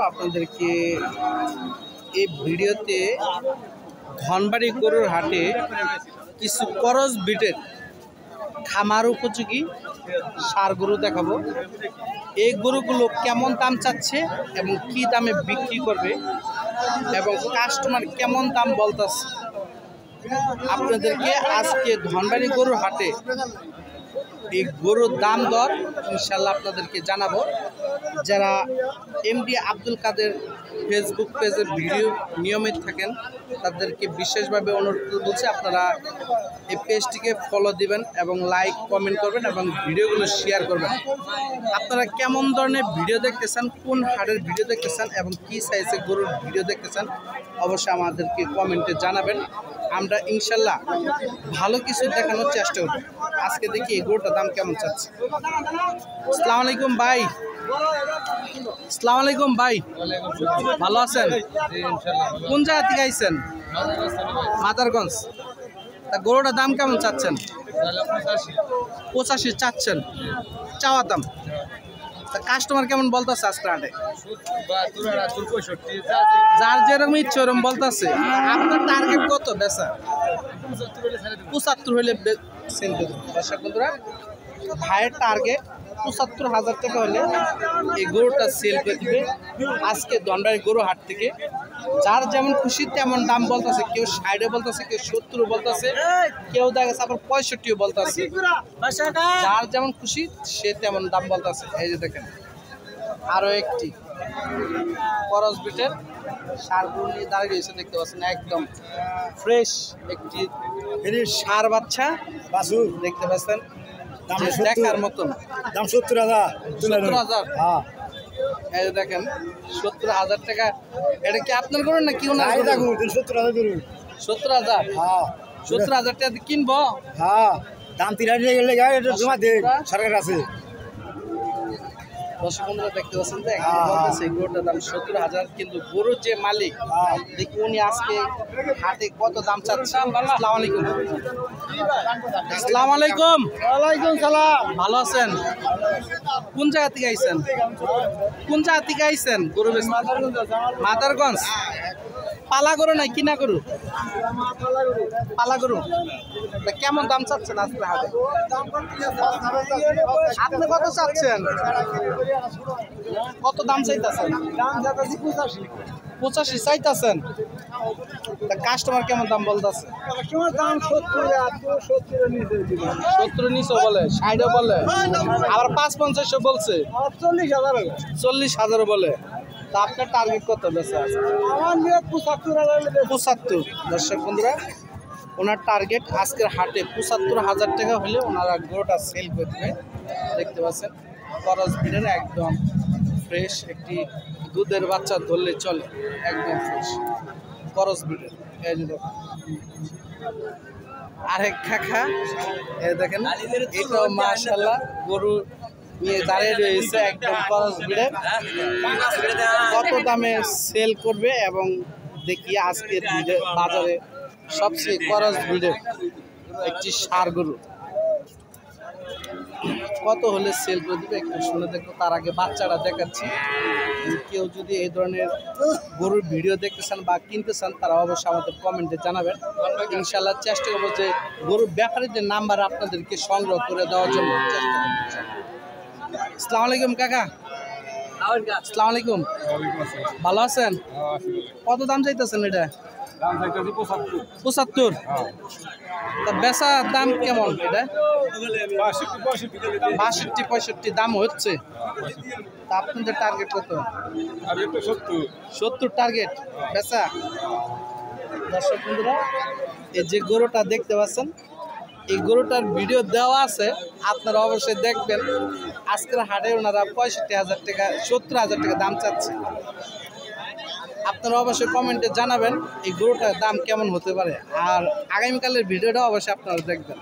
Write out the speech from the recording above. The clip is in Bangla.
আপনাদেরকে এই ভিডিওতে ধনবাড়ি গরুর হাটে কিছু করস বিটের খামার উপযোগী ষাঁড় গরু দেখাবো। এই গরুগুলো কেমন দাম চাচ্ছে এবং কি দামে বিক্রি করবে এবং কাস্টমার কেমন দাম বলতেছে আপনাদেরকে আজকে ধনবাড়ি গরুর হাটে এই গরুর দাম দর ইনশাল্লাহ আপনাদেরকে জানাবো। যারা এমডি আব্দুল কাদের ফেসবুক পেজের ভিডিও নিয়মিত থাকেন তাদেরকে বিশেষভাবে অনুরোধ বলছি আপনারা এই পেজটিকে ফলো দিবেন এবং লাইক কমেন্ট করবেন এবং ভিডিওগুলো শেয়ার করবেন। আপনারা কেমন ধরনের ভিডিও দেখতেছেন, কোন হাটের ভিডিও দেখতেছেন এবং কী সাইজের গরুর ভিডিও দেখতেছেন অবশ্যই আমাদেরকে কমেন্টে জানাবেন। আমরা ইনশাল্লাহ ভালো কিছু দেখানোর চেষ্টা করব। আজকে দেখি এই গরুটার দাম কেমন চাচ্ছে। আসসালামু আলাইকুম ভাই। আসসালামু আলাইকুম ভাই, ভালো আছেন? কোন জায়গা থেকে আইছেন? মাদারগঞ্জ। তা গরুটার দাম কেমন চাচ্ছেন? 85 চাচ্ছেন, চাওয়া দাম। তা কাস্টমার কেমন বলতেছে আজকে হাটে? যার যেরকম ইচ্ছে ওরকম বলতেছে। আপনার টার্গেট কত বেচা? 75 হলে দর্শক বন্ধুরা, ভাইয়ের টার্গেট 75,000 টাকা হলে এই গরুটা সেল করে দিবে আজকে ধনবাড়ি গরু হাট থেকে। যার যেমন খুশি তেমন দাম বলতেছে, কেউ 60 বলতেছে, কেউ 70 বলতেছে, কেউ দেখা গেছে আবার 65 বলতেছে। যার যেমন খুশি সে তেমন দাম বলতেছে। এই যে দেখেন আরো একটি করস বিটের ষাঁড় গরু নিয়ে দাঁড়িয়ে রয়েছে, দেখতে পাচ্ছেন একদম ফ্রেশ একটি ষাঁড় বাচ্চা বাছুর দেখতে পাচ্ছেন, দেখার মতন। দাম 70,000। 70,000। এই যে দেখেন 70,000 টাকা। এটা কি আপনার গরু না কি ওনার গরু? 70,000 গরু। 70,000। হ্যাঁ 70,000 টাকা দিয়ে কিনবো? হ্যাঁ দাম 30,000 গেলে গায় এটা জমা দে সরকার আছে। দর্শক বন্ধুরা দেখতে পাচ্ছেন যে বলতেছে গরুটার দাম 70,000, কিন্তু গরুর যে মালিক দেখি উনি আজকে হাটে কত দাম চাচ্ছে। আসসালামু আলাইকুম। আসসালামু আলাইকুম। ওয়ালাইকুম সালাম। ভালো আছেন? কোন জায়গা থেকে আইছেন? কোন জায়গা থেকে আইছেন? গরু বেচতে? মাদারগঞ্জ। পালা গরু নাই কিনা গরু? পালা গরু। কেমন দাম চাচ্ছেন আজকে হাটে? আপনি কত চাচ্ছেন? কত দাম চাইতেছেন? 85 চাইতেছেন। কাস্টমার কেমন দাম বলতেছে? 70 নিচে বলে, 60 বলে, আবার 55 বলছে, 40,000 বলে। তা আপনার টার্গেট কত বেচা আছে? 75। দর্শক বন্ধুরা, ওনার টার্গেট আজকের হাটে 75,000 টাকা হলে ওনারা গরুটা সেল করে দেবে। দেখতে পাচ্ছেন করস বিটের একদম ফ্রেশ একটি দুধের বাচ্চা ধরলে চলে, একদম ফ্রেশ করস বিটের। এই যে দেখুন আরেক কাকা, এই দেখেন এটাও মাশাআল্লাহ গরু নিয়ে দাঁড়িয়ে রয়েছে, একদম করস বিটের। কত দামে সেল করবে এবং দেখি আজকের বাজারে সবচেয়ে করস বিটের একটি ষাঁড় গরু কত হলে সেল করে দেবে একটু শুনে দেখবো। তার আগে বাচ্চাটা দেখাচ্ছি। কেউ যদি এই ধরনের গরুর ভিডিও দেখতে চান বা কিনতে চান তারা অবশ্যই আমাদের কমেন্টে জানাবেন। ইনশাল্লাহ চেষ্টা করবো যে গরুর ব্যাপারীদের নাম্বার আপনাদেরকে সংগ্রহ করে দেওয়ার জন্য চেষ্টা করবো। আসসালামু আলাইকুম কাকা। আসসালামু আলাইকুম। ভালো আছেন? কত দাম চাইতেছেন এটা? 75। তা বেচা দাম কেমন এটা? 62-65 দাম হচ্ছে। তা আপনাদের টার্গেট কত? 70 টার্গেট বেচা। দর্শক বন্ধুরা, এই যে গরুটা দেখতে পাচ্ছেন এই গরুটার ভিডিও দেওয়া আছে, আপনারা অবশ্যই দেখবেন। আজকের হাটে ওনারা 65,000 টাকা 70,000 টাকা দাম চাচ্ছে। আপনারা অবশ্যই কমেন্টে জানাবেন এই গরুটার দাম কেমন হতে পারে, আর আগামীকালের ভিডিওটা অবশ্যই আপনারা দেখবেন।